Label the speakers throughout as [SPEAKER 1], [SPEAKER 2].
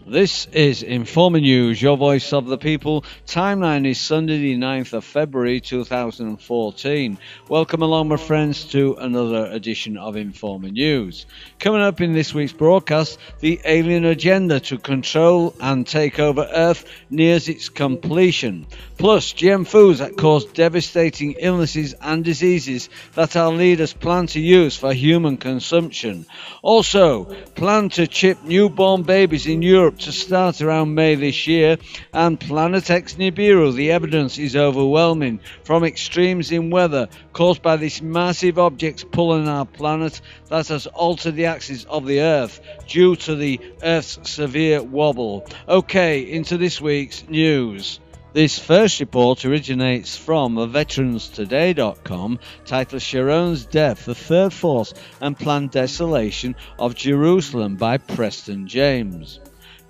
[SPEAKER 1] This is Informer News, your voice of the people. Timeline is Sunday the 9th of February 2014. Welcome along, my friends, to another edition of Informer News. Coming up in this week's broadcast, the alien agenda to control and take over Earth nears its completion. Plus, GM foods that cause devastating illnesses and diseases that our leaders plan to use for human consumption. Also, plan to chip newborn babies in Europe to start around May this year, and Planet X Nibiru, the evidence is overwhelming from extremes in weather caused by this massive object pulling our planet that has altered the axis of the Earth due to the Earth's severe wobble. Okay, into this week's news. This first report originates from veteranstoday.com, titled Sharon's Death, the Third Force and Planned Desolation of Jerusalem by Preston James.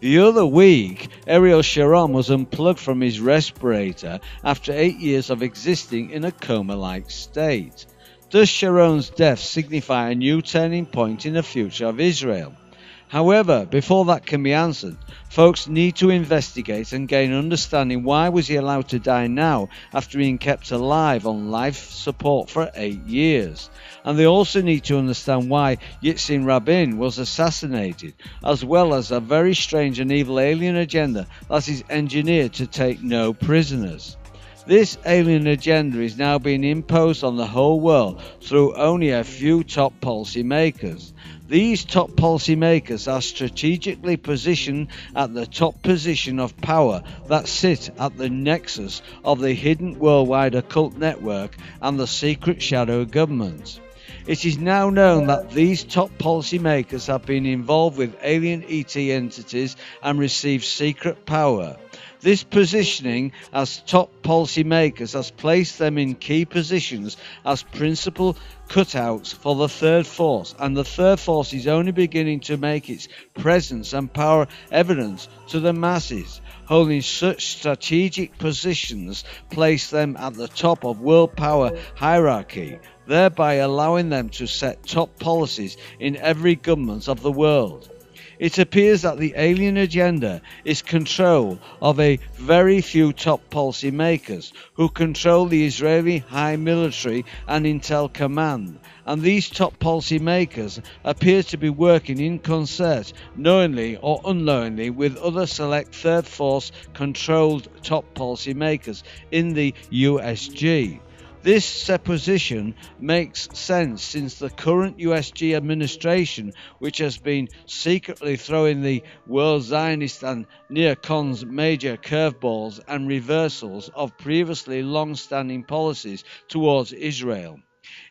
[SPEAKER 1] The other week, Ariel Sharon was unplugged from his respirator after 8 years of existing in a coma-like state. Does Sharon's death signify a new turning point in the future of Israel? However, before that can be answered, folks need to investigate and gain understanding why was he allowed to die now after being kept alive on life support for 8 years. And they also need to understand why Yitzhak Rabin was assassinated, as well as a very strange and evil alien agenda that is engineered to take no prisoners. This alien agenda is now being imposed on the whole world through only a few top policy makers. These top policy makers are strategically positioned at the top position of power that sit at the nexus of the hidden worldwide occult network and the secret shadow government. It is now known that these top policy makers have been involved with alien ET entities and received secret power. This positioning as top policy makers has placed them in key positions as principal cutouts for the Third Force, and the Third Force is only beginning to make its presence and power evident to the masses. Holding such strategic positions place them at the top of world power hierarchy, thereby allowing them to set top policies in every government of the world. It appears that the alien agenda is control of a very few top policy makers who control the Israeli high military and intel command, and these top policy makers appear to be working in concert, knowingly or unknowingly, with other select Third Force controlled top policy makers in the USG. This supposition makes sense since the current USG administration, which has been secretly throwing the world Zionist and neocons major curveballs and reversals of previously long-standing policies towards Israel.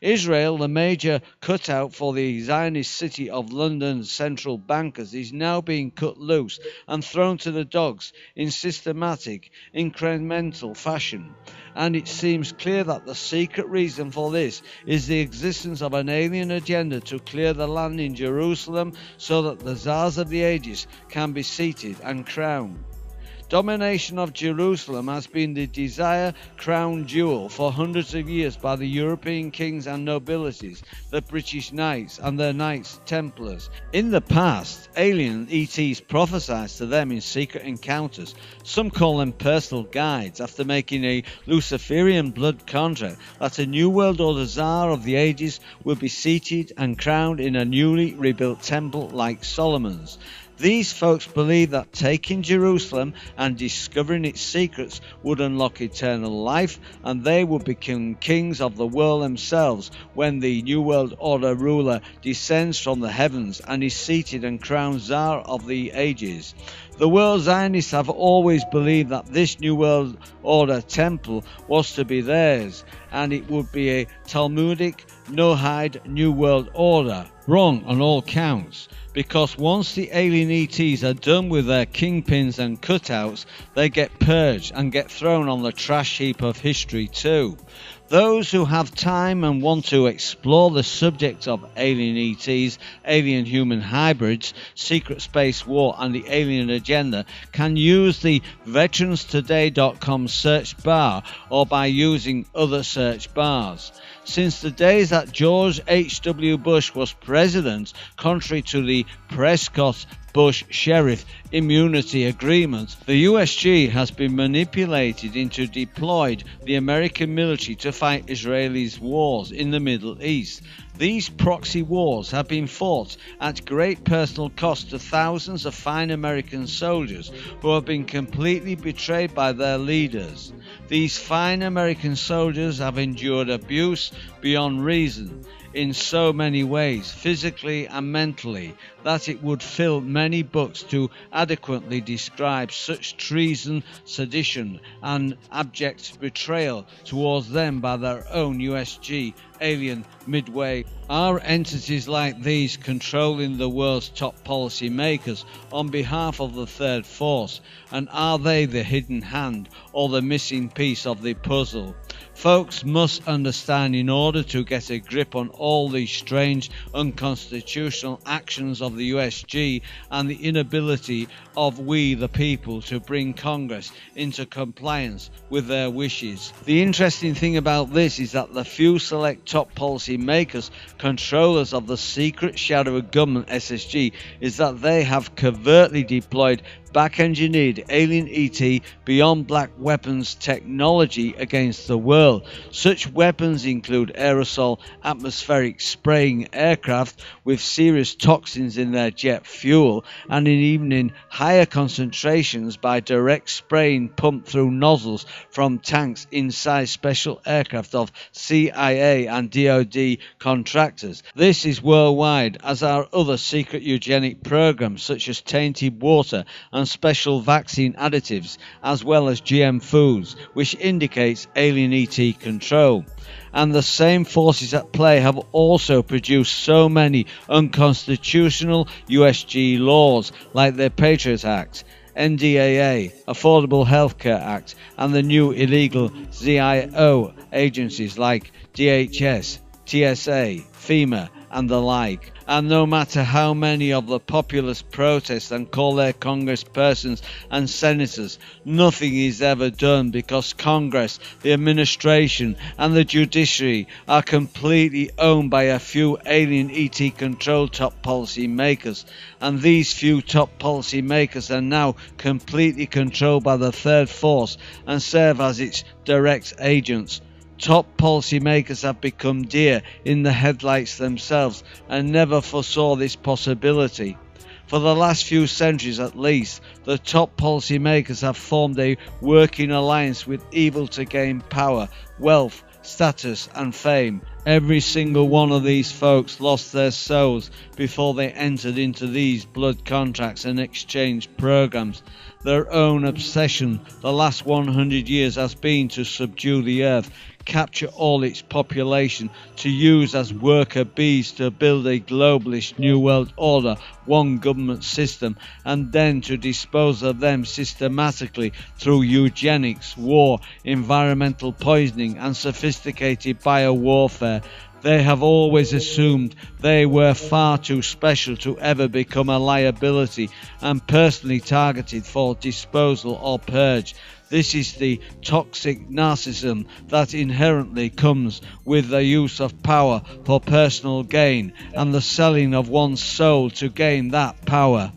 [SPEAKER 1] Israel, the major cutout for the Zionist city of London's central bankers, is now being cut loose and thrown to the dogs in systematic, incremental fashion. And it seems clear that the secret reason for this is the existence of an alien agenda to clear the land in Jerusalem so that the Tsars of the ages can be seated and crowned. Domination of Jerusalem has been the desired crown jewel for hundreds of years by the European kings and nobilities, the British knights and their Knights Templars. In the past, alien ETs prophesied to them in secret encounters. Some call them personal guides, after making a Luciferian blood contract that a New World Order Tsar of the ages will be seated and crowned in a newly rebuilt temple like Solomon's. These folks believe that taking Jerusalem and discovering its secrets would unlock eternal life, and they would become kings of the world themselves when the New World Order ruler descends from the heavens and is seated and crowned Tsar of the ages. The world Zionists have always believed that this New World Order temple was to be theirs, and it would be a Talmudic, Noahide New World Order. Wrong on all counts, because once the alien ETs are done with their kingpins and cutouts, they get purged and get thrown on the trash heap of history too. Those who have time and want to explore the subject of alien ETs, alien human hybrids, secret space war and the alien agenda can use the veteranstoday.com search bar or by using other search bars. Since the days that George H.W. Bush was president, contrary to the Prescott-Bush Sheriff immunity agreement. The USG has been manipulated into deployed the American military to fight Israelis' wars in the Middle East. These proxy wars have been fought at great personal cost to thousands of fine American soldiers who have been completely betrayed by their leaders. These fine American soldiers have endured abuse beyond reason in so many ways, physically and mentally, that it would fill many books to adequately describe such treason, sedition, and abject betrayal towards them by their own USG alien midway. Are entities like these controlling the world's top policy makers on behalf of the third force, and are they the hidden hand or the missing piece of the puzzle? Folks must understand, in order to get a grip on all these strange, unconstitutional actions of the USG and the inability of we the people to bring Congress into compliance with their wishes. The interesting thing about this is that the few select top policy makers, controllers of the secret shadow of government SSG, is that they have covertly deployed back-engineered alien ET beyond black weapons technology against the world. Such weapons include aerosol atmospheric spraying aircraft with serious toxins in their jet fuel, and even in higher concentrations by direct spraying pumped through nozzles from tanks inside special aircraft of CIA and DoD contractors. This is worldwide, as are other secret eugenic programs such as tainted water and special vaccine additives, as well as GM foods, which indicates alien ET control. And the same forces at play have also produced so many unconstitutional USG laws, like the Patriot Act, NDAA, Affordable Health Care Act, and the new illegal ZIO agencies like DHS, TSA, FEMA, and the like. And no matter how many of the populace protest and call their congresspersons and senators, nothing is ever done, because Congress, the administration, and the judiciary are completely owned by a few alien ET controlled top policy makers, and these few top policy makers are now completely controlled by the third force and serve as its direct agents. Top policymakers have become deer in the headlights themselves and never foresaw this possibility. For the last few centuries at least, the top policymakers have formed a working alliance with evil to gain power, wealth, status and fame. Every single one of these folks lost their souls before they entered into these blood contracts and exchange programs. Their own obsession the last 100 years has been to subdue the earth, capture all its population, to use as worker bees to build a globalist new world order, one government system, and then to dispose of them systematically through eugenics, war, environmental poisoning and sophisticated biowarfare. They have always assumed they were far too special to ever become a liability and personally targeted for disposal or purge. This is the toxic narcissism that inherently comes with the use of power for personal gain and the selling of one's soul to gain that power.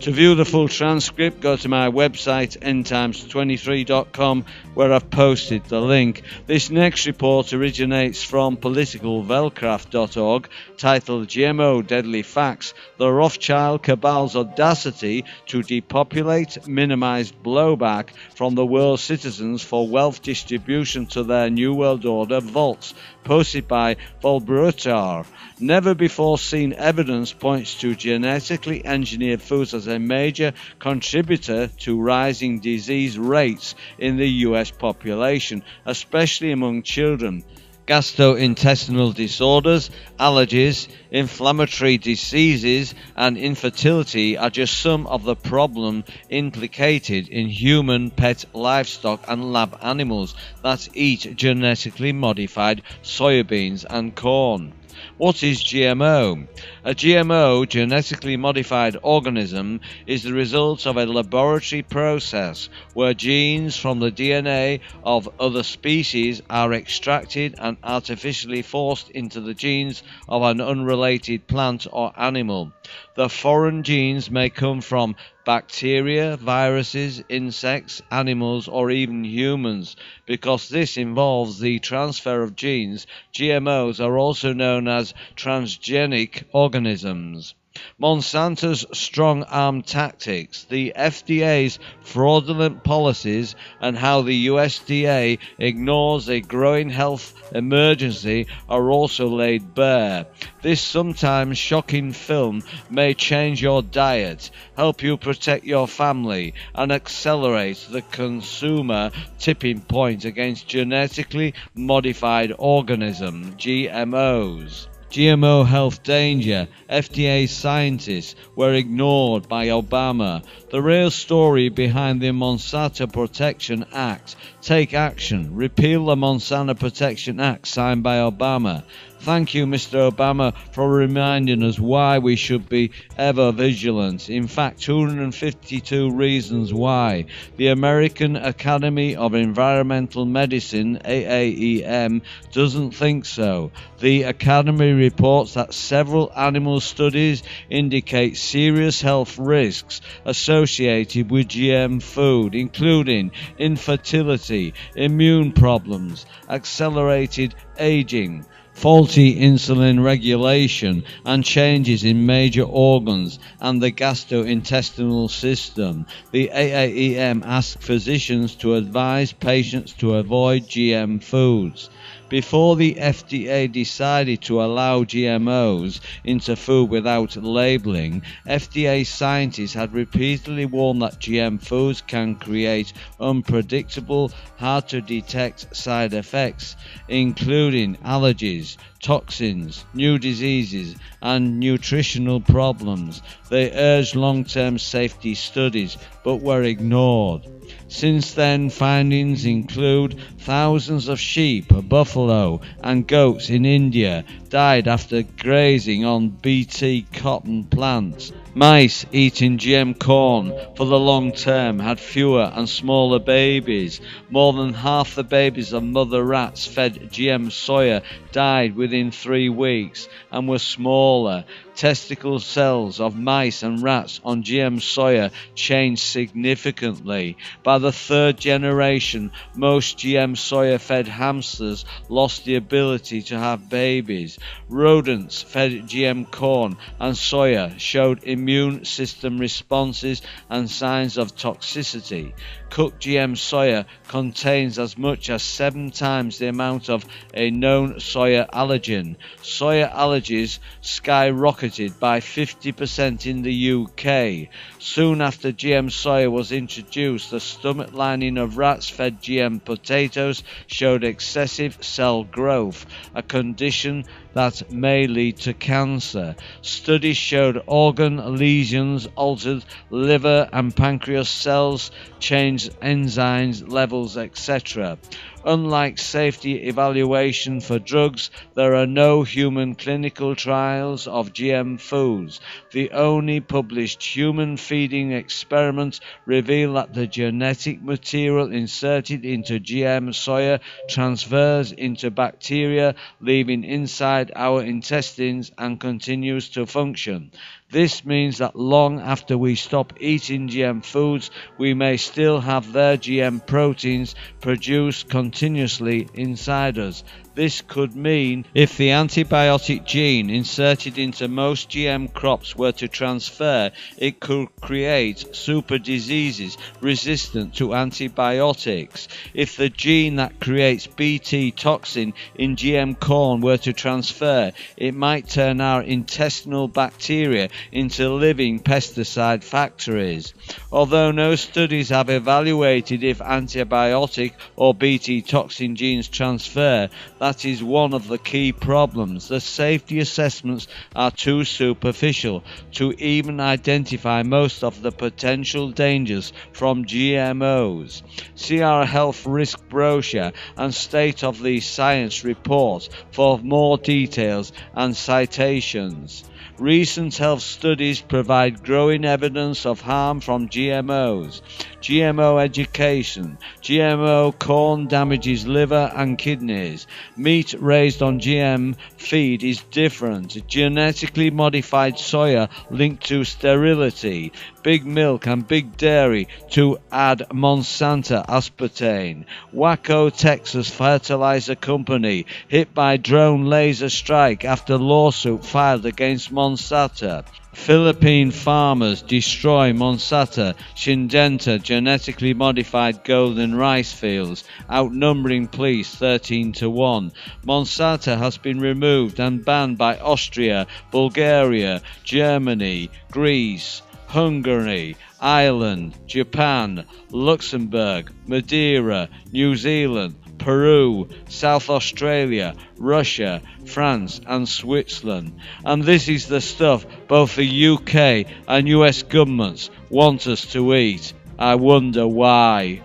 [SPEAKER 1] To view the full transcript, go to my website endtimes23.com, where I've posted the link. This next report originates from politicalvelcraft.org, titled GMO Deadly Facts: The Rothschild Cabal's Audacity to Depopulate, Minimize Blowback from the World's Citizens for Wealth Distribution to Their New World Order Vaults, posted by Volbrutar. Never before seen evidence points to genetically engineered foods as a major contributor to rising disease rates in the US population, especially among children. Gastrointestinal disorders, allergies, inflammatory diseases, and infertility are just some of the problems implicated in human, pet, livestock, and lab animals that eat genetically modified soybeans and corn. What is GMO? A GMO, genetically modified organism, is the result of a laboratory process where genes from the DNA of other species are extracted and artificially forced into the genes of an unrelated plant or animal. The foreign genes may come from bacteria, viruses, insects, animals, or even humans. Because this involves the transfer of genes, GMOs are also known as transgenic organisms. Monsanto's strong-arm tactics, the FDA's fraudulent policies, and how the USDA ignores a growing health emergency are also laid bare. This sometimes shocking film may change your diet, help you protect your family, and accelerate the consumer tipping point against genetically modified organisms, GMOs. GMO health danger. FDA scientists were ignored by Obama. The real story behind the Monsanto Protection Act. Take action. Repeal the Monsanto Protection Act signed by Obama. Thank you, Mr. Obama, for reminding us why we should be ever vigilant. In fact, 252 reasons why. The American Academy of Environmental Medicine, AAEM, doesn't think so. The Academy reports that several animal studies indicate serious health risks associated with GM food, including infertility, immune problems, accelerated aging, faulty insulin regulation, and changes in major organs and the gastrointestinal system. The AAEM asks physicians to advise patients to avoid GM foods. Before the FDA decided to allow GMOs into food without labeling, FDA scientists had repeatedly warned that GM foods can create unpredictable, hard-to-detect side effects, including allergies, toxins, new diseases, and nutritional problems. They urged long-term safety studies, but were ignored. Since then, findings include thousands of sheep, buffalo, and goats in India died after grazing on Bt cotton plants. Mice eating GM corn for the long term had fewer and smaller babies. More than half the babies of mother rats fed GM soya died within 3 weeks and were smaller. Testicle cells of mice and rats on GM soya changed significantly. By the third generation, most GM soya-fed hamsters lost the ability to have babies. Rodents fed GM corn and soya showed immune system responses and signs of toxicity. Cooked GM soya contains as much as 7 times the amount of a known soya allergen. Soya allergies skyrocketed by 50% in the UK. Soon after GM soya was introduced, the stomach lining of rats fed GM potatoes showed excessive cell growth, a condition that may lead to cancer. Studies showed organ lesions altered liver and pancreas cells, changed enzymes levels, etc. Unlike safety evaluation for drugs, there are no human clinical trials of GM foods. The only published human feeding experiments reveal that the genetic material inserted into GM soya transfers into bacteria, leaving inside our intestines and continues to function. This means that long after we stop eating GM foods, we may still have their GM proteins produced continuously inside us. This could mean if the antibiotic gene inserted into most GM crops were to transfer, it could create super diseases resistant to antibiotics. If the gene that creates Bt toxin in GM corn were to transfer, it might turn our intestinal bacteria into living pesticide factories. Although no studies have evaluated if antibiotic or Bt toxin genes transfer, that is one of the key problems. The safety assessments are too superficial to even identify most of the potential dangers from GMOs. See our health risk brochure and State of the Science report for more details and citations. Recent health studies provide growing evidence of harm from GMOs. GMO education. GMO corn damages liver and kidneys. Meat raised on GM feed is different. Genetically modified soya linked to sterility. Big milk and big dairy to add Monsanto aspartame. Waco, Texas fertilizer company hit by drone laser strike after lawsuit filed against Monsanto. Philippine farmers destroy Monsanto Syngenta genetically modified golden rice fields, outnumbering police 13-1. Monsanto has been removed and banned by Austria, Bulgaria, Germany, Greece, Hungary, Ireland, Japan, Luxembourg, Madeira, New Zealand, Peru, South Australia, Russia, France and Switzerland. And this is the stuff both the UK and US governments want us to eat. I wonder why.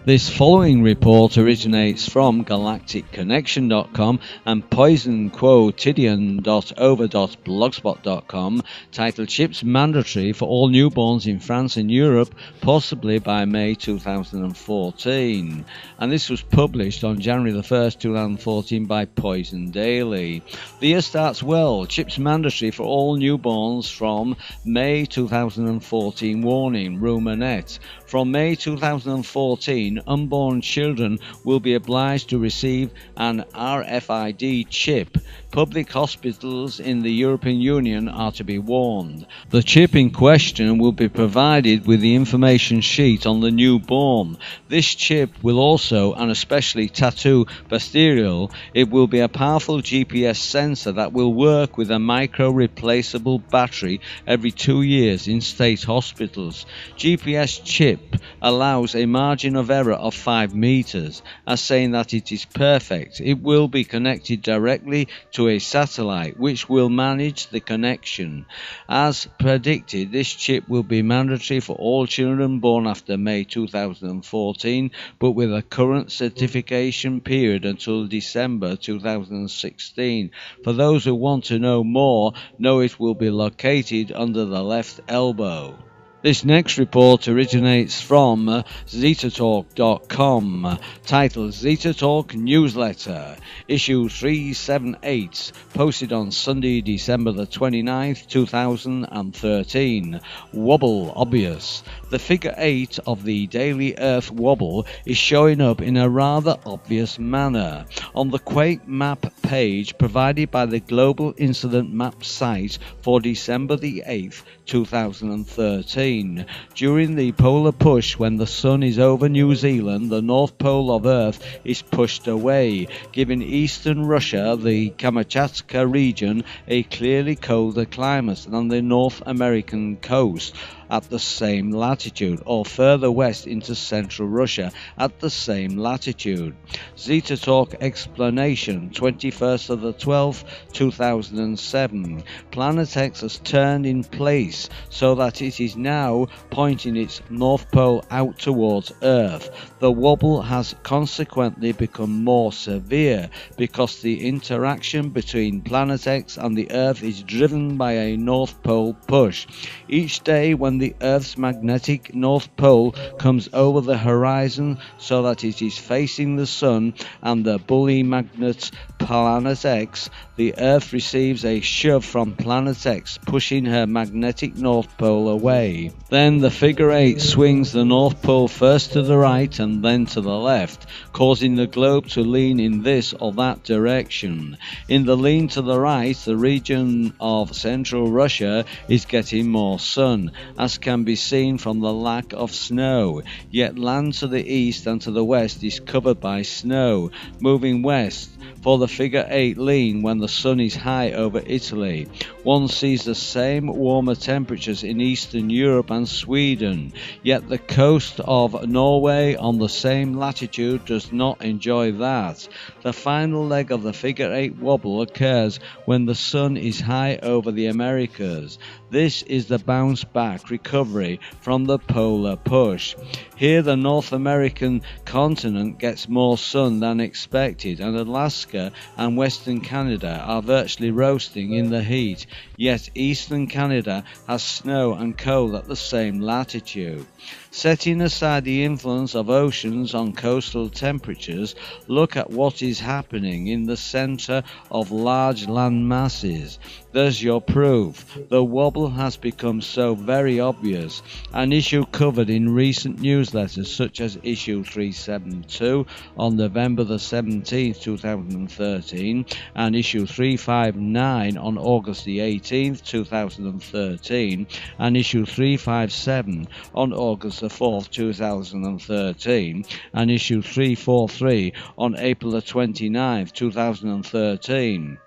[SPEAKER 1] This following report originates from galacticconnection.com and poisonquotidian.over.blogspot.com, titled Chips Mandatory for All Newborns in France and Europe, possibly by May 2014. And this was published on January the 1st, 2014 by Poison Daily. The year starts well. Chips mandatory for all newborns from May 2014. Warning, rumourette. From May 2014, unborn children will be obliged to receive an RFID chip. Public hospitals in the European Union are to be warned. The chip in question will be provided with the information sheet on the newborn. This chip will also, and especially tattoo posterior, it will be a powerful GPS sensor that will work with a micro-replaceable battery every 2 years in state hospitals. GPS chip allows a margin of error of 5 meters, as saying that it is perfect. It will be connected directly to a satellite which will manage the connection. As predicted, this chip will be mandatory for all children born after May 2014, but with a current certification period until December 2016. For those who want to know more, know it will be located under the left elbow. This next report originates from zetatalk.com, titled Zeta Talk Newsletter, issue 378, posted on Sunday, December the 29th, 2013. Wobble obvious. The figure 8 of the daily Earth wobble is showing up in a rather obvious manner on the Quake map page provided by the Global Incident Map site for December the 8th, 2013. During the polar push, when the sun is over New Zealand, the North Pole of Earth is pushed away, giving eastern Russia, the Kamchatka region, a clearly colder climate than the North American coast at the same latitude, or further west into central Russia at the same latitude. Zeta Talk explanation, 21st of the 12th, 2007. Planet X has turned in place so that it is now pointing its North Pole out towards Earth. The wobble has consequently become more severe because the interaction between Planet X and the Earth is driven by a North Pole push. Each day when the Earth's magnetic North Pole comes over the horizon so that it is facing the Sun and the bully magnet Planet X, the Earth receives a shove from Planet X, pushing her magnetic North Pole away. Then the figure 8 swings the North Pole first to the right and then to the left, causing the globe to lean in this or that direction. In the lean to the right, the region of central Russia is getting more sun, as can be seen from the lack of snow, yet land to the east and to the west is covered by snow, moving west for the figure 8 lean when the sun is high over Italy. One sees the same warmer temperatures in Eastern Europe and Sweden, yet the coast of Norway on the same latitude does not enjoy that. The final leg of the figure 8 wobble occurs when the sun is high over the Americas. This is the bounce back recovery from the polar push. Here the North American continent gets more sun than expected, and Alaska and Western Canada are virtually roasting in the heat, yet Eastern Canada has snow and cold at the same latitude. Setting aside the influence of oceans on coastal temperatures, look at what is happening in the center of large land masses. There's your proof. The wobble has become so very obvious, an issue covered in recent newsletters such as issue 372 on November the 17th, 2013, and issue 359 on August the 18th, 2013, and issue 357 on August the 4th, 2013, and issue 343 on April the 29th, 2013.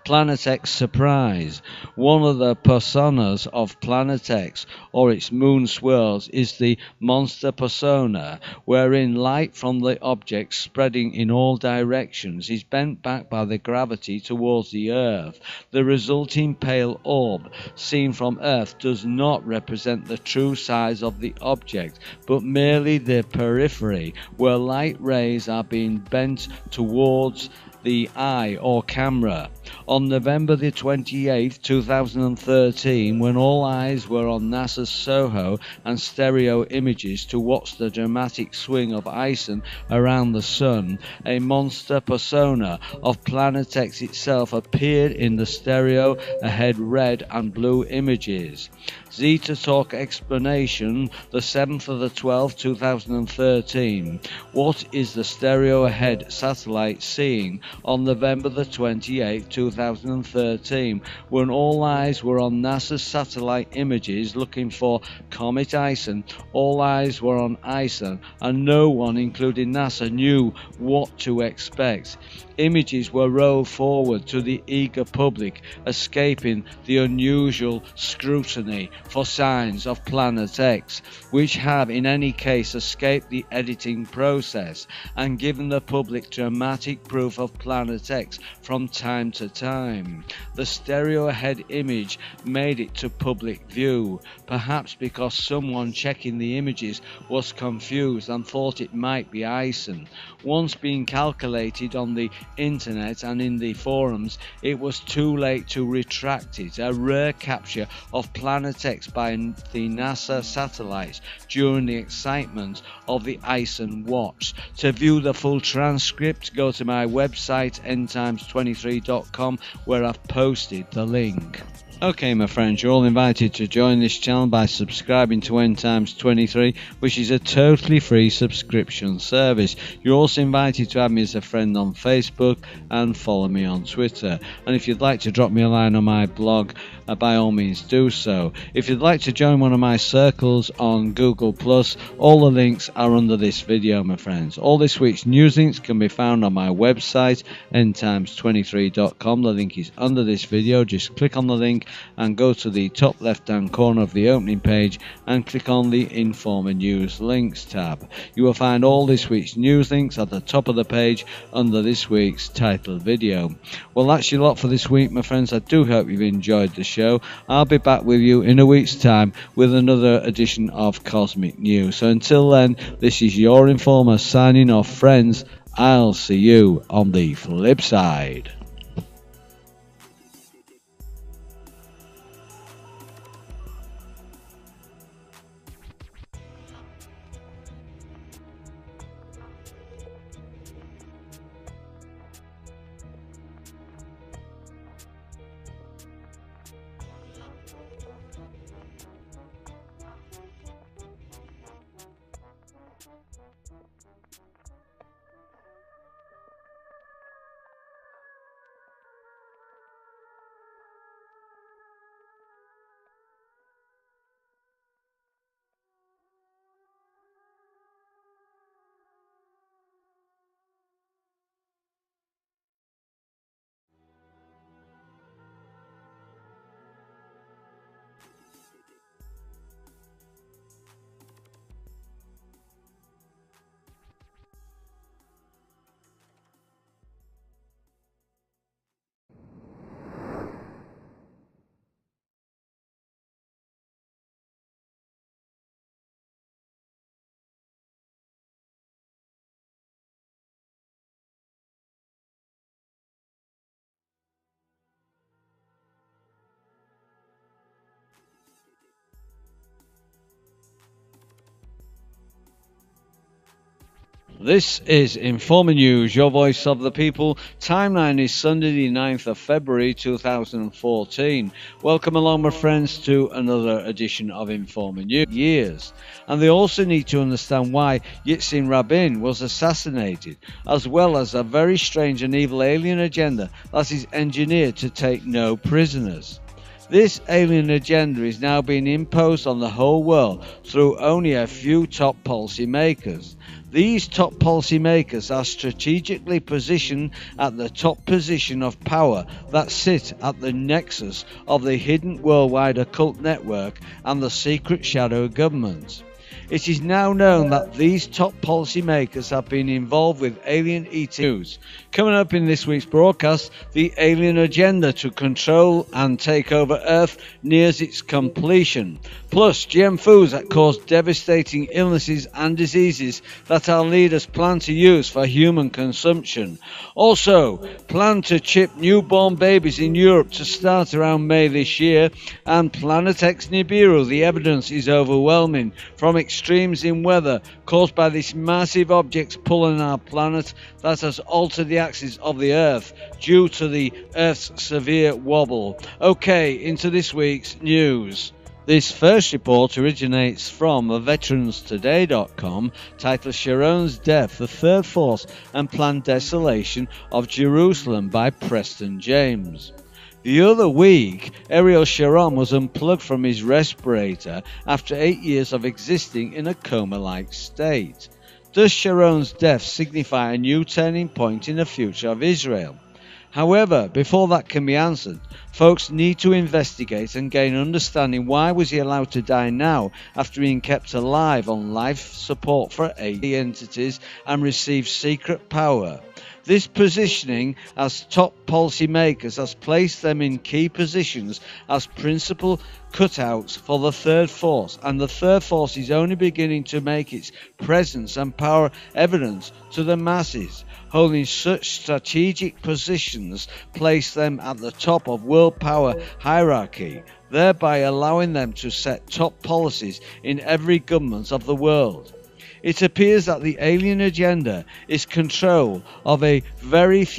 [SPEAKER 1] Planet X Surprise. One of the personas of Planet X, or its moon swirls, is the monster persona, wherein light from the object spreading in all directions is bent back by the gravity towards the Earth. The resulting pale orb, seen from Earth, does not represent the true size of the object, but merely the periphery, where light rays are being bent towards the eye or camera. On November the 28th, 2013, when all eyes were on NASA's SOHO and stereo images to watch the dramatic swing of Ison around the Sun, a monster persona of Planet X itself appeared in the stereo ahead red and blue images. Zeta Talk explanation, the 7th of the 12th, 2013. What is the stereo ahead satellite seeing on November the 28th, 2013, when all eyes were on NASA's satellite images looking for Comet Ison? All eyes were on Ison, and no one, including NASA, knew what to expect. Images were rolled forward to the eager public, escaping the unusual scrutiny for signs of Planet X, which have in any case escaped the editing process, and given the public dramatic proof of Planet X from time to time. The stereo ahead image made it to public view, perhaps because someone checking the images was confused and thought it might be Ison. Once being calculated on the internet and in the forums, it was too late to retract it. A rare capture of Planet X by the NASA satellites during the excitement of the Ison watch. To view the full transcript, go to my website endtimes23.com, where I've posted the link. Okay, my friends, you're all invited to join this channel by subscribing to End Times 23, which is a totally free subscription service. You're also invited to add me as a friend on Facebook and follow me on Twitter. And if you'd like to drop me a line on my blog, by all means do so. If you'd like to join one of my circles on Google+, all the links are under this video, my friends. All this week's news links can be found on my website, endtimes23.com. The link is under this video. Just click on the link and go to the top left hand corner of the opening page and click on the Informer News Links tab. You will find all this week's news links at the top of the page under this week's title video. Well, that's your lot for this week, my friends. I do hope you've enjoyed the show. I'll be back with you in a week's time with another edition of Cosmic News. So until then, this is your Informer signing off, friends. I'll see you on the flip side. This is Informing News, your voice of the people. Timeline is Sunday the 9th of February 2014. Welcome along, my friends, to another edition of Informing News. And they also need to understand why Yitzhak Rabin was assassinated, as well as a very strange and evil alien agenda that is engineered to take no prisoners. This alien agenda is now being imposed on the whole world through only a few top policy makers. These top policy makers are strategically positioned at the top position of power that sit at the nexus of the hidden worldwide occult network and the secret shadow government. It is now known that these top policy makers have been involved with alien ETs. Coming up in this week's broadcast, the alien agenda to control and take over Earth nears its completion. Plus, GM foods that cause devastating illnesses and diseases that our leaders plan to use for human consumption. Also, plan to chip newborn babies in Europe to start around May this year. And Planet X Nibiru, the evidence is overwhelming from extremes in weather caused by this massive object pulling our planet that has altered the axis of the Earth due to the Earth's severe wobble. Okay, into this week's news. This first report originates from veteranstoday.com, titled Sharon's Death, the Third Force and Planned Desolation of Jerusalem by Preston James. The other week, Ariel Sharon was unplugged from his respirator after 8 years of existing in a coma-like state. Does Sharon's death signify a new turning point in the future of Israel? However, before that can be answered, folks need to investigate and gain understanding why was he allowed to die now after being kept alive on life support for 80 entities and received secret power. This positioning as top policy makers has placed them in key positions as principal cutouts for the Third Force, and the Third Force is only beginning to make its presence and power evident to the masses. Holding such strategic positions place them at the top of world power hierarchy, thereby allowing them to set top policies in every government of the world. It appears that the alien agenda is control of a very few